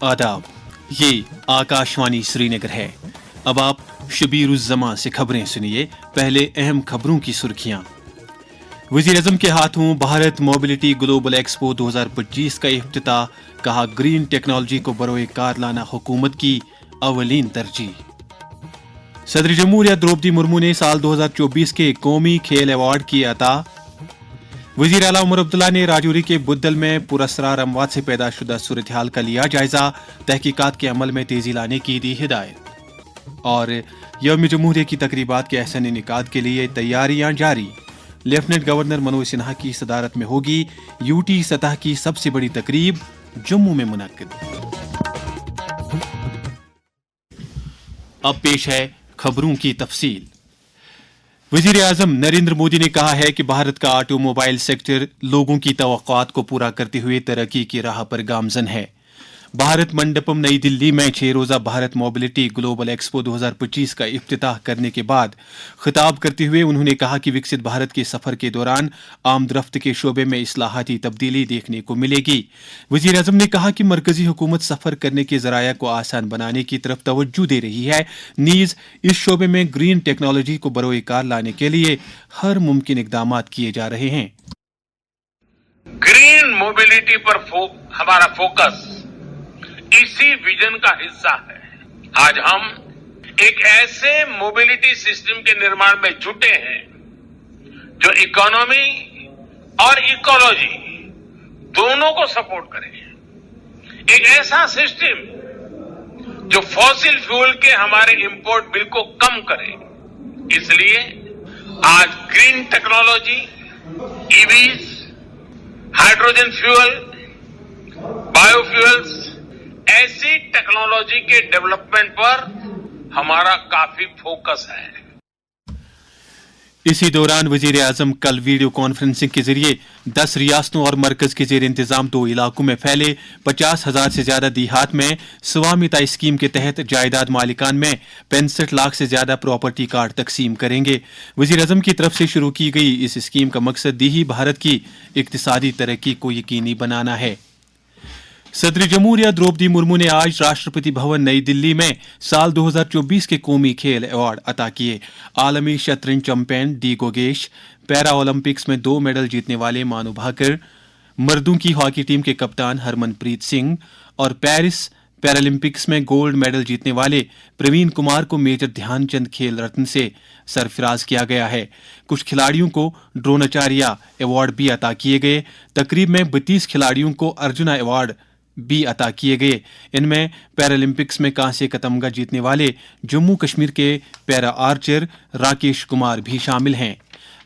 आदाब, ये आकाशवाणी श्रीनगर है। अब आप शबीर उज़ ज़मां से खबरें सुनिए। पहले अहम खबरों की सुर्खियां। वज़ीर-ए-आज़म के हाथों भारत मोबिलिटी ग्लोबल एक्सपो 2025 का इफ्तिताह। कहा, ग्रीन टेक्नोलॉजी को बरोए कार लाना हुकूमत की अवलीन तरजीह। सदर जमहूरिया द्रौपदी मुर्मू ने साल 2024 के कौमी खेल अवार्ड किए अता। वज़ीर आला उमर अब्दुल्ला ने राजौरी के बुद्दल में पुरअसरार अमवात से पैदा शुदा सूरत हाल का लिया जायजा। तहकीकात के अमल में तेजी लाने की दी हिदायत। और यौम जमहूरिया की तकरीबात के अहसन इनेकाद के लिए तैयारियां जारी। लेफ्टिनेंट गवर्नर मनोज सिन्हा की सदारत में होगी यूटी सतह की सबसे बड़ी तकरीब जम्मू में मुनक्किद। अब पेश है खबरों की तफसील। वज़ीर आज़म नरेंद्र मोदी ने कहा है कि भारत का ऑटोमोबाइल सेक्टर लोगों की तवक्कुआत को पूरा करते हुए तरक्की की राह पर गामजन है। भारत मंडपम नई दिल्ली में 6 रोजा भारत मोबिलिटी ग्लोबल एक्सपो 2025 का इफ्तिताह करने के बाद खिताब करते हुए उन्होंने कहा कि विकसित भारत के सफर के दौरान आमदरफ्त के शोबे में इस्लाहाती तब्दीली देखने को मिलेगी। वज़ीर आज़म ने कहा कि मरकजी हुकूमत सफर करने के जराया को आसान बनाने की तरफ तवज्जो दे रही है। नीज इस शोबे में ग्रीन टेक्नोलॉजी को बरोए कार लाने के लिए हर मुमकिन इकदाम किए जा रहे हैं। ग्रीन मोबिलिटी पर हमारा फोकस इसी विजन का हिस्सा है। आज हम एक ऐसे मोबिलिटी सिस्टम के निर्माण में जुटे हैं जो इकोनॉमी और इकोलॉजी दोनों को सपोर्ट करे। एक ऐसा सिस्टम जो फॉसिल फ्यूल के हमारे इंपोर्ट बिल को कम करे। इसलिए आज green technology, EVs, hydrogen fuel, biofuels ऐसी टेक्नोलॉजी के डेवलपमेंट पर हमारा काफी फोकस है। इसी दौरान वजीर आजम कल वीडियो कॉन्फ्रेंसिंग के जरिए 10 रियासतों और मरकज के जेर इंतजाम 2 इलाकों में फैले 50,000 से ज्यादा देहात में स्वामिता स्कीम के तहत जायदाद मालिकान में 65 लाख से ज्यादा प्रॉपर्टी कार्ड तकसीम करेंगे। वजीर आजम की तरफ से शुरू की गई इस स्कीम का मकसद दीही भारत की इक्तिसादी तरक्की को यकीनी बनाना है। सदर जमहूरिया द्रौपदी मुर्मू ने आज राष्ट्रपति भवन नई दिल्ली में साल 2024 के कौमी खेल अवार्ड अता किए। आलमी शतरंज चैंपियन डी गोगेश, पैरा ओलंपिक्स में 2 मेडल जीतने वाले मानु भाकर, मर्दों की हॉकी टीम के कप्तान हरमनप्रीत सिंह और पेरिस पैरालंपिक्स में गोल्ड मेडल जीतने वाले प्रवीण कुमार को मेजर ध्यानचंद खेल रत्न से सरफराज किया गया है। कुछ खिलाड़ियों को द्रोणाचार्य अवार्ड भी अता किए गए। तकरीब में 32 खिलाड़ियों को अर्जुना अवार्ड भी अता किए गए। इनमें पैरालंपिक्स में कांस्य का तमगा जीतने वाले जम्मू कश्मीर के पैरा आर्चर राकेश कुमार भी शामिल हैं।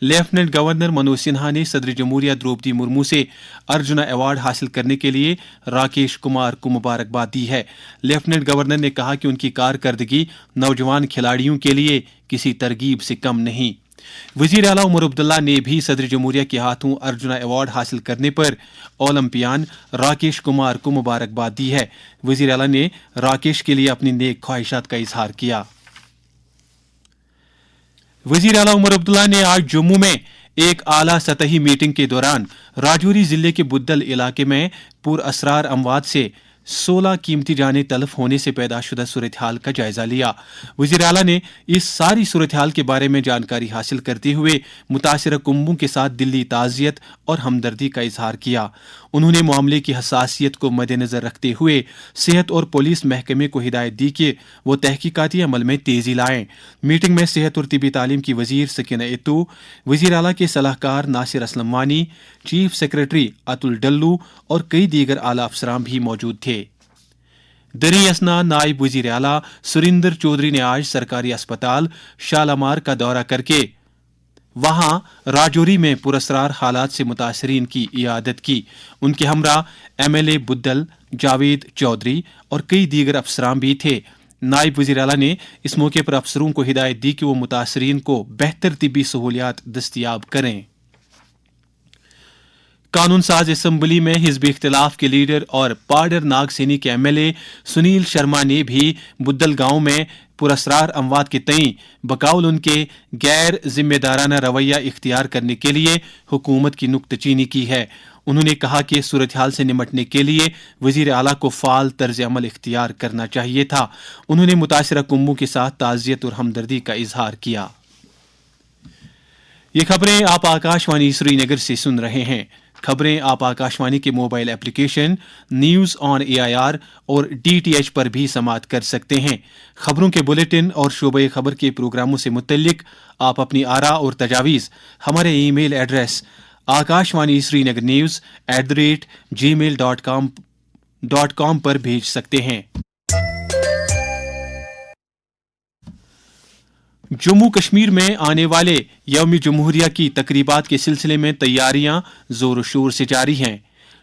लेफ्टिनेंट गवर्नर मनोज सिन्हा ने सदर जमहूरिया द्रौपदी मुर्मू से अर्जुना अवार्ड हासिल करने के लिए राकेश कुमार को मुबारकबाद दी है। लेफ्टिनेंट गवर्नर ने कहा कि उनकी कारकर्दगी नौजवान खिलाड़ियों के लिए किसी तरगीब से कम नहीं। वजीर आला उमर अब्दुल्ला ने भी सदर जमहूरिया के हाथों अर्जुना अवार्ड हासिल करने पर ओलंपियान राकेश कुमार को मुबारकबाद दी है। वजीर आला ने राकेश के लिए अपनी नेक ख्वाहिशात का इजहार किया। वजीर आला उमर अब्दुल्ला ने आज जम्मू में एक आला सतही मीटिंग के दौरान राजौरी जिले के बुद्दल इलाके में पुरअसरार अमवात से 16 कीमती जाने तलफ होने से पैदा शुदा सूरत हाल का जायजा लिया। वज़ीर आला ने इस सारी सूरत हाल के बारे में जानकारी हासिल करते हुए मुतासिर कुंबों के साथ दिली ताज़ियत और हमदर्दी का इजहार किया। उन्होंने मामले की हसासियत को मद्देनजर रखते हुए सेहत और पुलिस महकमे को हिदायत दी कि वो तहकीकाती अमल में तेजी लाएं। मीटिंग में सेहत और तिबी तालीम की वजीर सकीना इत्तू, वजीर आला के सलाहकार नासिर असलम वानी, चीफ सेक्रेटरी अतुल डल्लू और कई दीगर आला अफसरान भी मौजूद थे। दरी असना नायब वजीर आला सुरिंदर चौधरी ने आज सरकारी अस्पताल शालामार का दौरा करके वहां राजौरी में पुरअसरार हालात से मुतासरीन की इयादत की। उनके हमरा MLA बुद्दल जावेद चौधरी और कई दीगर अफसरान भी थे। नायब वज़ीर आला ने इस मौके पर अफसरों को हिदायत दी कि वो मुतासरीन को बेहतर तिब्बी सहूलियात दस्तयाब करें। कानून साज असम्बली में हिज़्ब इख्तिलाफ के लीडर और पाडर नागसेनी के MLA सुनील शर्मा ने भी बुद्दल गांव में पुरअसरार अमवात के तई बकाउल उनके गैर जिम्मेदाराना रवैया इख्तियार करने के लिए हुकूमत की नुक्तचीनी की है। انہوں نے کہا کہ صورتحال سے نمٹنے کے لیے وزیر اعلیٰ کو فعال طرز عمل اختیار کرنا چاہیے تھا. انہوں نے متاثرہ کنبوں کے ساتھ تعزیت اور ہمدردی کا اظہار کیا. یہ خبریں آپ آکاشوانی سری نگر سے سن رہے ہیں. خبریں آپ آکاشوانی کے mobile application news on AIR اور DTH پر بھی سماعت کر سکتے ہیں. خبروں کے بلیٹن اور شعبۂ خبر کے پروگراموں سے متعلق آپ اپنی آراء اور تجاویز ہمارے ای میل ایڈریس akashwani srinagarnews@gmail.com پر بھیج سکتے ہیں. جموں کشمیر میں آنے والے یوم جمہوریہ کی تقریبات کے سلسلے میں تیاریاں زور و شور سے جاری ہیں.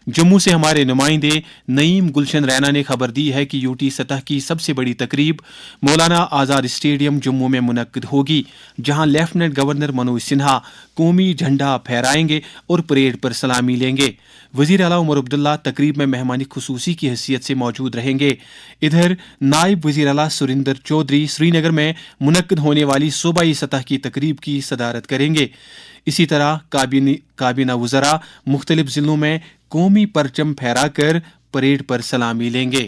جموں سے ہمارے نمائندے نعیم گلشن رینا نے خبر دی ہے کہ UT سطح کی سب سے بڑی تقریب مولانا آزاد اسٹیڈیم جموں میں منعقد ہوگی، جہاں لیفٹیننٹ گورنر منوج سنہا قومی جھنڈا پھہرائیں گے اور پریڈ پر سلامی لیں گے. وزیر اعلیٰ عمر عبداللہ تقریب میں مہمان خصوصی کی حیثیت سے موجود رہیں گے. ادھر نائب وزیر اعلیٰ سریندر چودھری سری نگر میں منعقد ہونے والی صوبائی سطح کی تقریب کی صدارت کریں گے. اسی طرح کابینہ وزراء مختلف ضلعوں میں قومی پرچم پھہرا کر پریڈ پر سلامی لیں گے.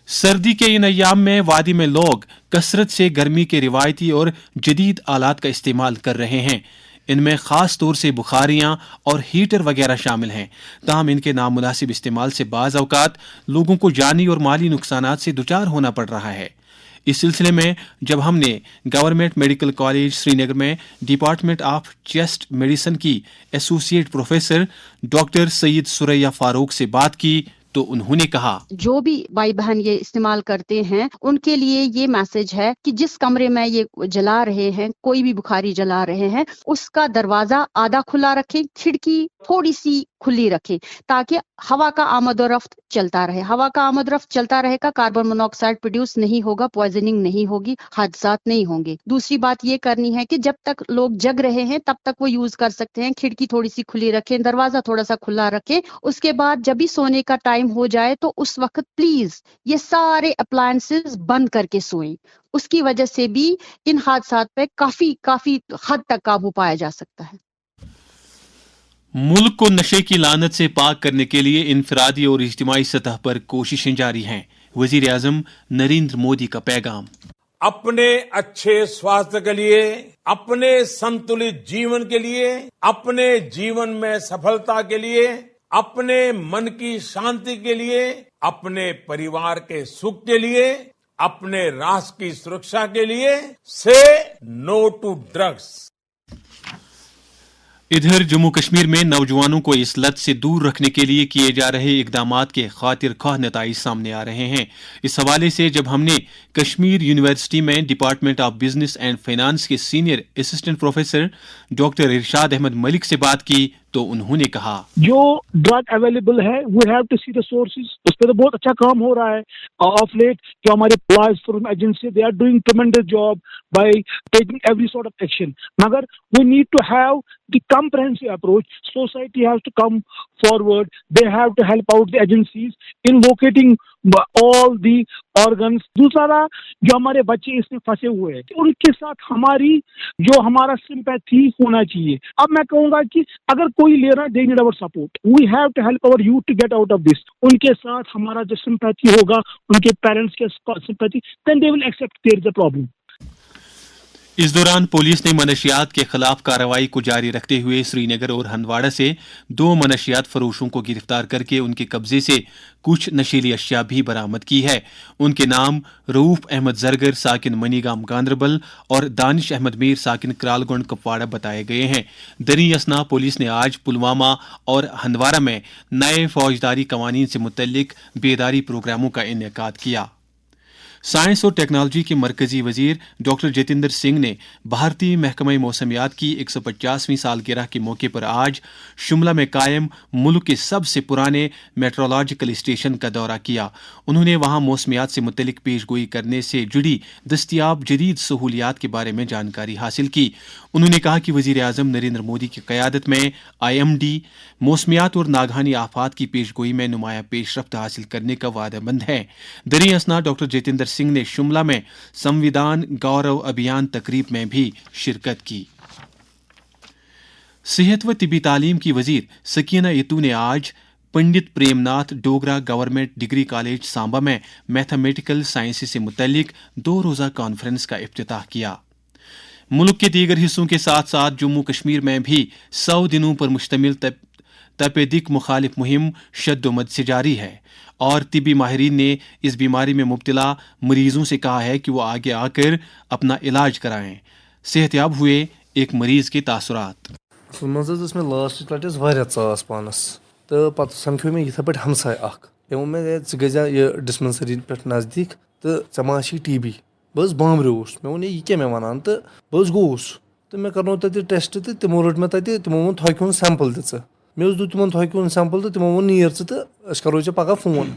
سردی کے ان ایام میں وادی میں لوگ کثرت سے گرمی کے روایتی اور جدید آلات کا استعمال کر رہے ہیں. ان میں خاص طور سے بخاریاں اور ہیٹر وغیرہ شامل ہیں. تاہم ان کے نامناسب استعمال سے بعض اوقات لوگوں کو جانی اور مالی نقصانات سے دوچار ہونا پڑ رہا ہے. اس سلسلے میں جب ہم نے گورنمنٹ میڈیکل کالج سری نگر میں ڈپارٹمنٹ آف چیسٹ میڈیسن کی ایسوسیٹ پروفیسر ڈاکٹر سید سریا فاروق سے بات کی تو انہوں نے کہا، جو بھی بھائی بہن یہ استعمال کرتے ہیں ان کے لیے یہ میسج ہے کہ جس کمرے میں یہ جلا رہے ہیں، کوئی بھی بخاری جلا رہے ہیں، اس کا دروازہ آدھا کھلا رکھیں، کھڑکی تھوڑی سی کھلی رکھیں تاکہ ہوا کا آمد و رفت چلتا رہے. ہوا کا آمد و رفت چلتا رہے گا، کاربن مونوکسائڈ پروڈیوس نہیں ہوگا، پوائزننگ نہیں ہوگی، حادثات نہیں ہوں گے. دوسری بات یہ کرنی ہے کہ جب تک لوگ جگ رہے ہیں تب تک وہ یوز کر سکتے ہیں. کھڑکی تھوڑی سی کھلی رکھیں، دروازہ تھوڑا سا کھلا رکھیں. اس کے بعد جب بھی سونے کا ٹائم ہو جائے تو اس وقت پلیز یہ سارے اپلائنسز بند کر کے سوئیں. اس کی وجہ سے بھی ان حادثات پہ کافی حد تک قابو پایا جا سکتا ہے. ملک کو نشے کی لعنت سے پاک کرنے کے لیے انفرادی اور اجتماعی سطح پر کوششیں جاری ہیں. وزیر اعظم نریندر مودی کا پیغام، اپنے اچھے سواستھ کے لیے، اپنے سنتلت جیون کے لیے، اپنے جیون میں سفلتا کے لیے، اپنے من کی شانتی کے لیے، اپنے پریوار کے سکھ کے لیے، اپنے راشٹر کی سرکشا کے لیے سے نو ٹو ڈرگس. ادھر جموں کشمیر میں نوجوانوں کو اس لت سے دور رکھنے کے لیے کیے جا رہے اقدامات کے خاطر خواہ نتائج سامنے آ رہے ہیں. اس حوالے سے جب ہم نے کشمیر یونیورسٹی میں department of business and finance کے سینئر اسسٹنٹ پروفیسر ڈاکٹر ارشاد احمد ملک سے بات کی تو انہوں نے کہا، جو ڈرگ اویلیبل ہے we have to see the sources. اس پہ تو بہت اچھا کام ہو رہا ہے. آف لیٹ جو ہمارے law enforcement agency they are doing tremendous job by taking every sort of action. مگر we need to have the comprehensive approach. Society has to come forward. They have to help out the agencies in locating all the organs. دوسرا جو ہمارے بچے اس میں پھنسے ہوئے ہیں ان کے ساتھ ہمارا sympathy ہونا چاہیے. اب میں کہوں گا کہ اگر کوئی لے رہا ہے they need our support. We have to help our youth to get out of this. ان کے ساتھ ہمارا جو sympathy ہوگا، ان کے پیرنٹس کے sympathy, then they will accept there is a problem. اس دوران پولیس نے منشیات کے خلاف کارروائی کو جاری رکھتے ہوئے سری نگر اور ہندواڑہ سے 2 منشیات فروشوں کو گرفتار کر کے ان کے قبضے سے کچھ نشیلی اشیاء بھی برآمد کی ہے. ان کے نام رؤوف احمد زرگر ساکن منی گام گاندربل اور دانش احمد میر ساکن کرال گنڈ کپواڑہ بتائے گئے ہیں. دریں اثنا پولیس نے آج پلوامہ اور ہندواڑہ میں نئے فوجداری قوانین سے متعلق بیداری پروگراموں کا انعقاد کیا. سائنس اور ٹیکنالوجی کے مرکزی وزیر ڈاکٹر جتیندر سنگھ نے بھارتی محکمہ موسمیات کی 150ویں سالگرہ کے موقع پر آج شملہ میں قائم ملک کے سب سے پرانے میٹرولوجیکل اسٹیشن کا دورہ کیا. انہوں نے وہاں موسمیات سے متعلق پیش گوئی کرنے سے جڑی دستیاب جدید سہولیات کے بارے میں جانکاری حاصل کی. انہوں نے کہا کہ وزیر اعظم نریندر مودی کی قیادت میں IMD موسمیات اور ناگہانی آفات کی پیش گوئی میں نمایاں پیش رفت حاصل کرنے کا وعدہ مند ہے. دریں اثنا ڈاکٹر جتیندر سنگھ نے شملہ میں سمویدھان گورو ابھیان تقریب میں بھی شرکت کی. सेहत व तिबी तालीम की वजीर सकीना यतू ने आज Pandit Premnath Dogra government degree college Samba में मैथमेटिकल साइंस से मुतल्लिक 2 रोज़ा कॉन्फ्रेंस का इफ्तिताह किया। मुल्क के दीगर हिस्सों के साथ साथ जम्मू कश्मीर में भी 100 दिनों पर मुश्तमिल तपेदिक मुखालिफ मुहिम शद्दोमद से जारी है और तिबी माहिरीन ने इस बीमारी में मुब्तला मरीजों से कहा है कि वो आगे आकर अपना इलाज कराएं। सेहतयाब हुए एक मरीज के तासुरात। मैं लास्ट लट वारिया चास पानस तो पत समझो मे यथ पे हमसाय वोन मे गजा ये डिस्पेंसरी पे नजदीक तो चे TB बस बामरियोस मे वो यह क्या मे वन तो बस गोस तो मे कर तक टेस्ट तो तमो रट मे तमो वो थोक हूँ सैंपल तो मे दू तिमन थोक हूँ सैंपल तो तमो वो नीर तो करो ऐ पगह फोन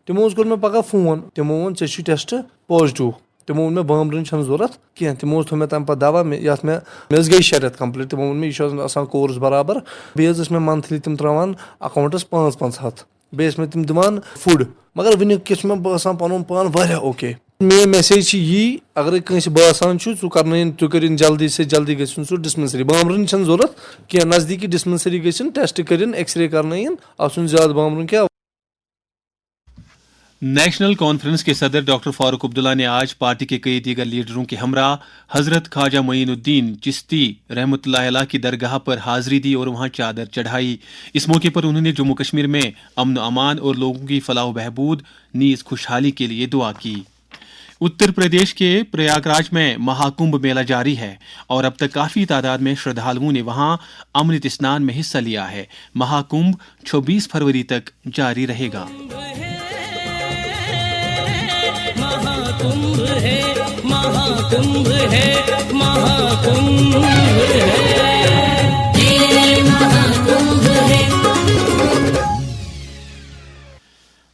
तमो कोर मे पगह फोन तमो वो ऐ टेस्ट पॉजिटिव तमो वो मे बामरन जरूरत कह तमो थो मे तम पे दवा ये मे गई 6 रेत कम्प्लीट तमो वो मे यह कोर्स बराबर बेस मे मंथली तम त्रावान अकाउंटस 500 बेस मे तम दिवान फूड मगर वन किस मे बसान पन पान वारिया ओके। मे मैसेज यी अगर कंस बसान छु कर जल्दी से जल्दी गन सह डिस्पेंसरी बामरन जरूरत कह नजदीकी डिस्पेंसरी गन टेस्ट कर एक्सरे कर आसन ज्यादा बामरन क्या। नेशनल कॉन्फ्रेंस के सदर डॉक्टर फारूक अब्दुल्ला ने आज पार्टी के कई दीगर लीडरों के हमरा हजरत ख्वाजा मोइनुद्दीन चिश्ती रहमतुल्लाह अलैह की दरगाह पर हाजिरी दी और वहां चादर चढ़ाई। इस मौके पर उन्होंने जम्मू कश्मीर में अमन अमान और लोगों की फलाह बहबूद नीज खुशहाली के लिए दुआ की। उत्तर प्रदेश के प्रयागराज में महाकुंभ मेला जारी है और अब तक काफी तादाद में श्रद्धालुओं ने वहां अमृत स्नान में हिस्सा लिया है। महाकुंभ 26 फरवरी तक जारी रहेगा। महाकुंभ है, महाकुंभ है, महाकुंभ है, महाकुंभ है।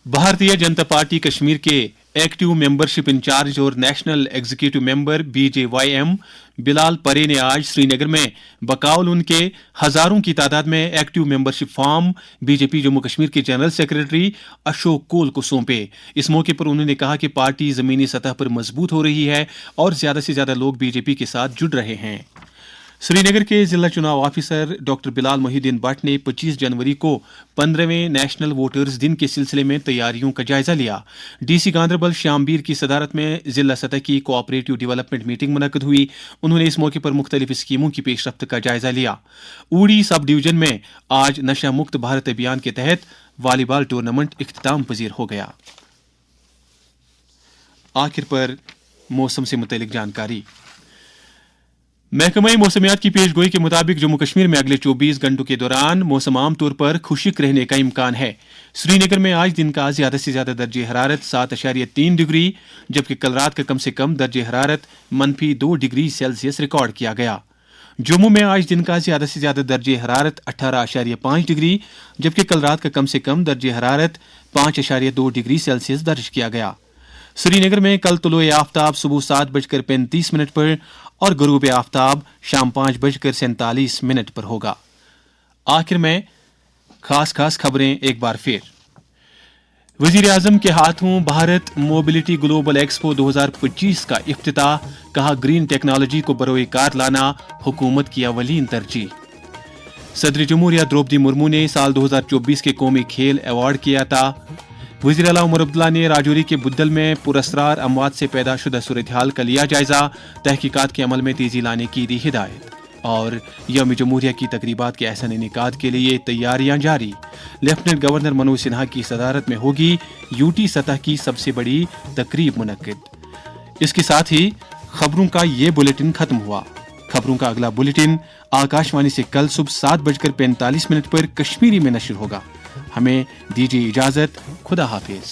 भारतीय जनता पार्टी कश्मीर के एक्टिव मेंबरशिप इंचार्ज और national executive member BJYM Bilal परे ने आज श्रीनगर में बकौल उनके हजारों की तादाद में active membership form BJP Jammu Kashmir के जनरल सेक्रेटरी अशोक कोल को सौंपे। इस मौके पर उन्होंने कहा कि पार्टी जमीनी सतह पर मजबूत हो रही है और ज्यादा से ज्यादा लोग बीजेपी के साथ जुड़ रहे हैं। श्रीनगर के जिला चुनाव ऑफिसर डॉक्टर बिलाल मोहिउद्दीन भट्ट ने 25 जनवरी को 15वें नेशनल वोटर्स दिन के सिलसिले में तैयारियों का जायजा लिया। डीसी गांधरबल श्यामबीर की सदारत में जिला सतह की कोऑपरेटिव डेवलपमेंट मीटिंग मुनक्कद हुई। उन्होंने इस मौके पर मुख्तलिफ स्कीमों की पेशरफ्त का जायजा लिया। ऊड़ी सब डिवीजन में आज नशा मुक्त भारत अभियान के तहत वॉलीबॉल टूर्नामेंट इख्तिताम पजीर हो गया। आखिर पर मौसम से मुतल्लिक जानकारी। महकमा मौसमियात की पेशगोई के मुताबिक जम्मू कश्मीर में अगले 24 घंटों के दौरान मौसम आमतौर पर खुश्क रहने का इम्कान है। श्रीनगर में आज दिन का ज्यादा से ज्यादा दर्जे हरारत 7.3 डिग्री जबकि कल रात का कम से कम दर्जे हरारत -2 डिग्री सेल्सियस रिकॉर्ड किया गया। जम्मू में आज दिन का ज्यादा से ज्यादा दर्जे हरारत 18.5 डिग्री जबकि कल रात का कम से कम दर्जे हरारत 5.2 डिग्री सेल्सियस दर्ज किया गया। श्रीनगर में कल तुलुए आफ्ताब सुबह 7:35 पर और गुरूब आफ्ताब शाम 5:47 पर होगा। आखिर में खास खबरें एक बार फिर। वजीर आजम के हाथों भारत मोबिलिटी ग्लोबल एक्सपो 2025 का इफ्तिताह, कहा ग्रीन टेक्नोलॉजी को बरोए कार लाना हुकूमत की अवलीन तरजीह। सदर जमहूरिया द्रौपदी मुर्मू ने साल 2024 के कौमी खेल अवार्ड किया था। वज़ीर आला उमर अब्दुल्ला ने राजौरी के बुद्दल में पुरस्रार अमवात से पैदा शुदा सूरत-ए-हाल का लिया जायजा, तहकीकात के अमल में तेजी लाने की दी हिदायत। और यौम जमहूरिया की तकरीबात के अहसन इनेकाद के लिए तैयारियां जारी। लेफ्टिनेंट गवर्नर मनोज सिन्हा की सदारत में होगी यूटी सतह की सबसे बड़ी तकरीब मुनक्किद। इसके साथ ही खबरों का ये बुलेटिन खत्म हुआ। खबरों का अगला बुलेटिन आकाशवाणी से कल सुबह 7:45 पर कश्मीरी में नशर होगा। हमें दीजिए इजाजत। खुदा हाफिज।